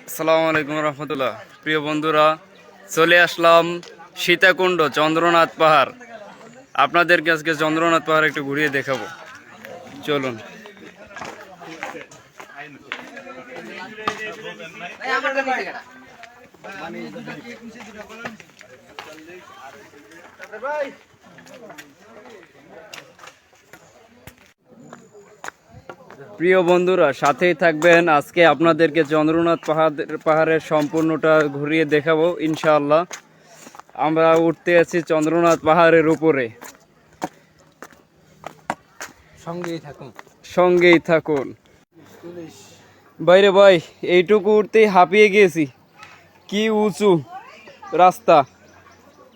আসসালামু আলাইকুম রহমতুল্লাহ। প্রিয় বন্ধুরা, চলে আসলাম সীতাকুণ্ড চন্দ্রনাথ পাহাড়। আপনাদেরকে আজকে চন্দ্রনাথ পাহাড় একটু ঘুরিয়ে দেখাবো, চলুন। প্রিয় বন্ধুরা, সাথেই থাকবেন। আজকে আপনাদেরকে চন্দ্রনাথ পাহাড়ের সম্পূর্ণটা ঘুরিয়ে দেখাবো ইনশাআল্লাহ। আমরা উঠতে আছি চন্দ্রনাথ পাহাড়ের উপরে, সঙ্গেই থাকুন। বাইরে ভাই, এইটুকু উঠতেই হাঁপিয়ে গিয়েছি। কি উঁচু রাস্তা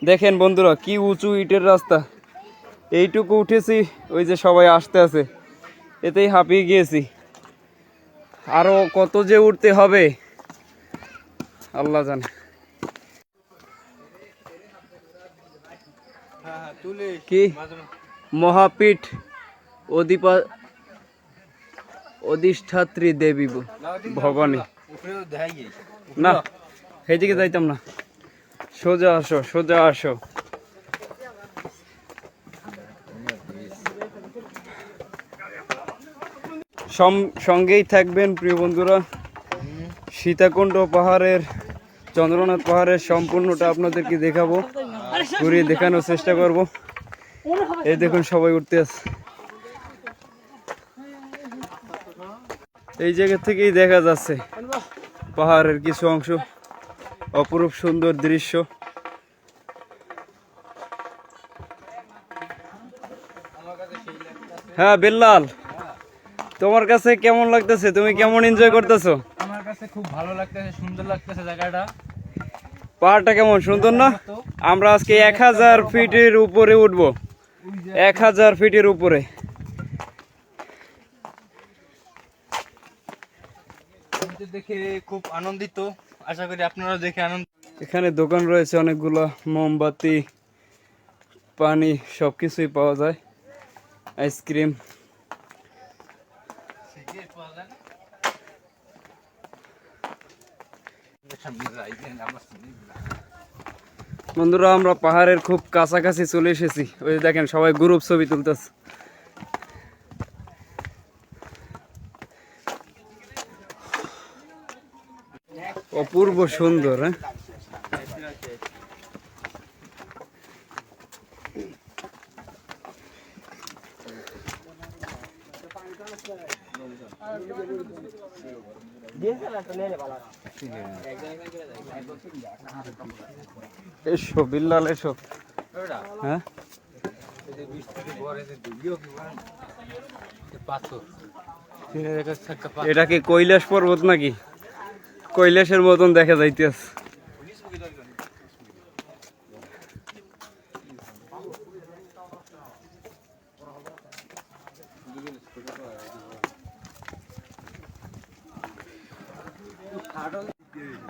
দেখেন বন্ধুরা, কি উঁচু ইটের রাস্তা। এইটুকু উঠেছি, ওই যে সবাই আসতে আছে, এতেই হাঁপিয়ে গিয়েছি। আরো কত যে উঠতে হবে আল্লাহ জানে। কি মহাপীঠ অধিষ্ঠাত্রী দেবী ভবানী না, সেদিকে যাইতাম না। সোজা আসো, সোজা আসো। সঙ্গেই থাকবেন প্রিয় বন্ধুরা। সীতাকুণ্ড পাহাড়ের, চন্দ্রনাথ পাহাড়ের সম্পূর্ণটা আপনাদেরকে দেখাবো, ঘুরিয়ে দেখানোর চেষ্টা করব। এই দেখুন সবাই উঠতে আছে। এই জায়গা থেকেই দেখা যাচ্ছে পাহাড়ের কিছু অংশ, অপরূপ সুন্দর দৃশ্য। হ্যাঁ বিল্লাল, তোমার কাছে কেমন লাগতেছে? তুমি কেমন এনজয় করতেছো? আমার কাছে খুব ভালো লাগতেছে, সুন্দর লাগতেছে জায়গাটা। পাহাড়টা কেমন সুন্দর না? আমরা আজকে 1000 ফিটের উপরে উঠবো, 1000 ফিটের উপরে। দেখে খুব আনন্দিত, আশা করি আপনারাও দেখে আনন্দ। এখানে দোকান রয়েছে অনেকগুলো, মোমবাতি, পানি, সবকিছুই পাওয়া যায়, আইসক্রিম। বন্ধুরা, আমরা পাহাড়ের খুব কাছাকাছি চলে এসেছি। ওই দেখেন সবাই গ্রুপ ছবি তুলতেছে। অপূর্ব সুন্দর। হ্যাঁ, এসো বিল্লাল, এসো। হ্যাঁ, এটা কি কৈলাস পর্বত নাকি? কৈলাসের মতন দেখা যাইতেছে।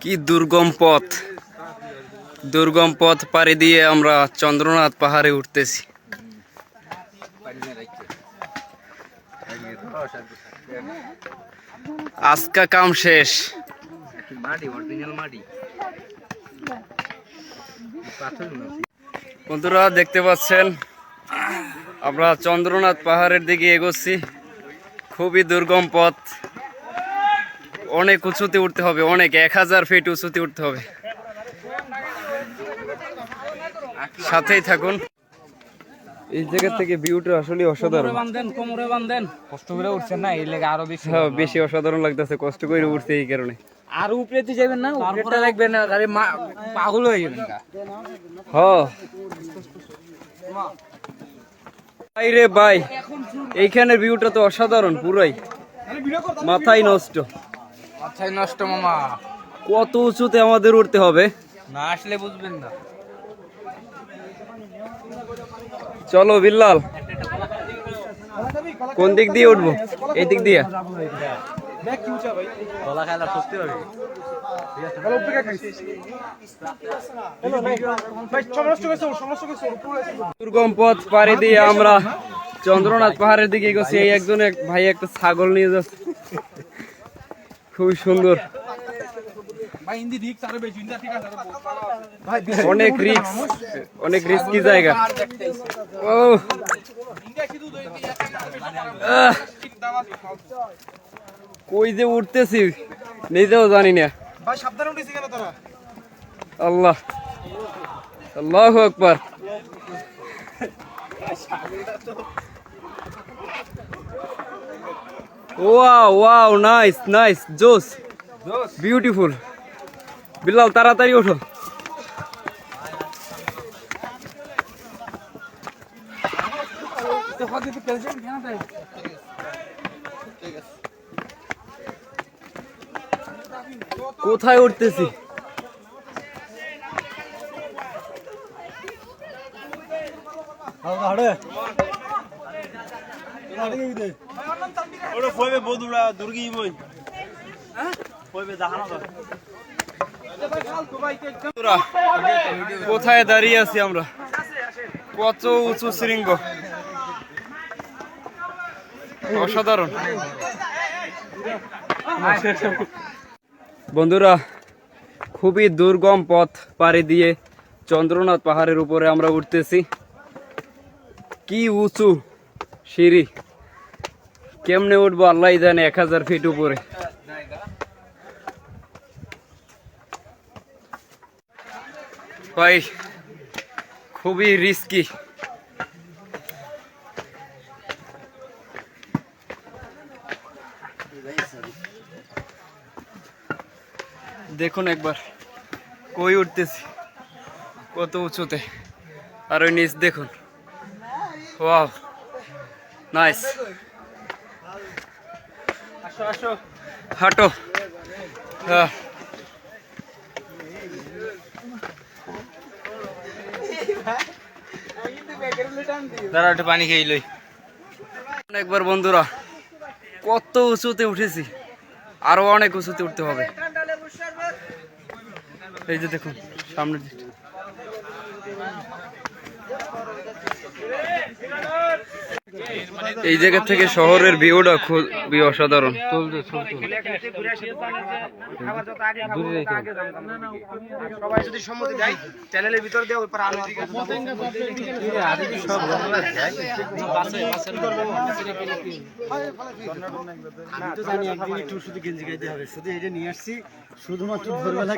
কি দুর্গম পথ, দুর্গম পথ পাড়ি দিয়ে আমরা চন্দ্রনাথ পাহাড়ে উঠতেছি। আজকা কাম শেষ। বন্ধুরা দেখতে পাচ্ছেন, আমরা চন্দ্রনাথ পাহাড়ের দিকে এগোচ্ছি। খুবই দুর্গম পথ, অনেক উঁচুতে উঠতে হবে, অনেক 1000 ফিট উঁচুতে উঠতে হবে। সাথেই থাকুন। এই জায়গা থেকে ভিউটা আসলে অসাধারণ। কোমরে বাঁধেন, কষ্ট করে উঠছেন না, এই লেগে আরো বেশি। হ্যাঁ, বেশি অসাধারণ লাগতেছে, কষ্ট করে উঠছে এই কারণে। আর উপরেতে যাবেন না, উপরেটা দেখবেন না, আরে পাগল হয়ে যাবেন। হ্যাঁ ভাই রে ভাই, এইখানের ভিউটা তো অসাধারণ, পুরাই মাথায় নষ্ট। মাথায় নষ্ট মামা, কত উঁচুতে আমাদের উঠতে হবে, না আসলে বুঝবেন না। চলো বিল্লাল, কোন দিক দিয়ে উঠবো? এই দিক দিয়ে। দুর্গম পথ পাড়ি দিয়ে আমরা চন্দ্রনাথ পাহাড়ের দিকে গেছি। এই একজন ভাই একটা ছাগল নিয়ে যাচ্ছে, খুবই সুন্দর। অনেক রিস্ক, অনেক রিস্কি জায়গা। ও কই যে উঠতেছি নিজেও জানি না। আল্লাহ, আল্লাহু আকবার। ওয়াও ওয়াও, নাইস নাইস, জোস, বিউটিফুল। বিল্লাল তাড়াতাড়ি ওঠো। কোথায় উঠতেছি? কোথায় দাঁড়িয়ে আছি আমরা? কত উঁচু শৃঙ্গ, অসাধারণ। বন্ধুরা, খুবই দুর্গম পথ পাড়ি দিয়ে চন্দ্রনাথ পাহাড়ের উপরে আমরা উঠতেছি। কি উঁচু সিঁড়ি, কেমনে উঠবো আল্লাহ জানে। 1000 ফিট উপরে। ভাই খুবই রিস্কি। দেখুন একবার কই উঠতেছি, কত উঁচুতে। আর ওই নিচ দেখুন, ওয়াও নাইস। হাঁটো। দাঁড়া একটু পানি খেয়ে লই। একবার বন্ধুরা, কত উঁচুতে উঠেছি, আরো অনেক উঁচুতে উঠতে হবে। এই যে দেখুন সামনের দিকটা। এই জায়গা থেকে শহরের ভিউটা খুবই অসাধারণ। সবাই যদি সম্মতি দেয় চ্যানেলের ভিতর দিয়ে ওই পার আমি তো জানি একদিন একটু শুধু গেঞ্জি গাইতে হবে, শুধু এটা নিয়ে আসছি শুধুমাত্র ভোরবেলা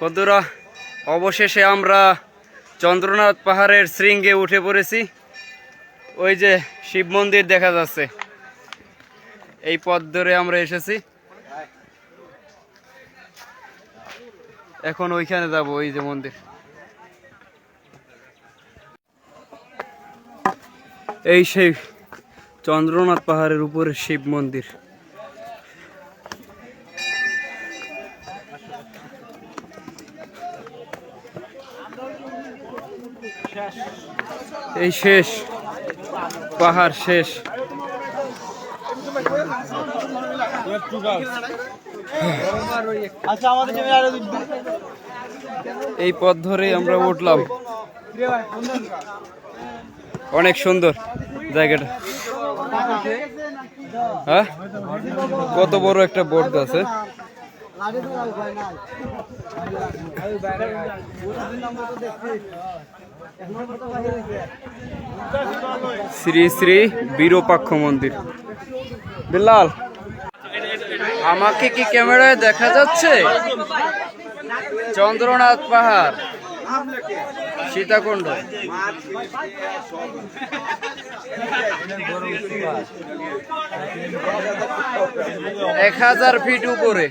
বন্ধুরা, অবশেষে আমরা চন্দ্রনাথ পাহাড়ের শৃঙ্গে উঠে পড়েছি। ওই যে শিব মন্দির দেখা যাচ্ছে, এই পথ ধরে আমরা এসেছি। এখন ওইখানে যাব, ওই যে মন্দির। এই সেই চন্দ্রনাথ পাহাড়ের উপরে শিব মন্দির। এই শেষ, পাহাড় শেষ। এই পথ ধরে আমরা উঠলাম। অনেক সুন্দর জায়গাটা। হ্যাঁ, কত বড় একটা বোর্ড আছে। শ্রী শ্রী বিরূপাক্ষ মন্দির। বিল্লাল, আমাকে কি ক্যামেরায় দেখা যাচ্ছে? চন্দ্রনাথ পাহাড়, সীতাকুণ্ড। 1000 ফিট উপরে।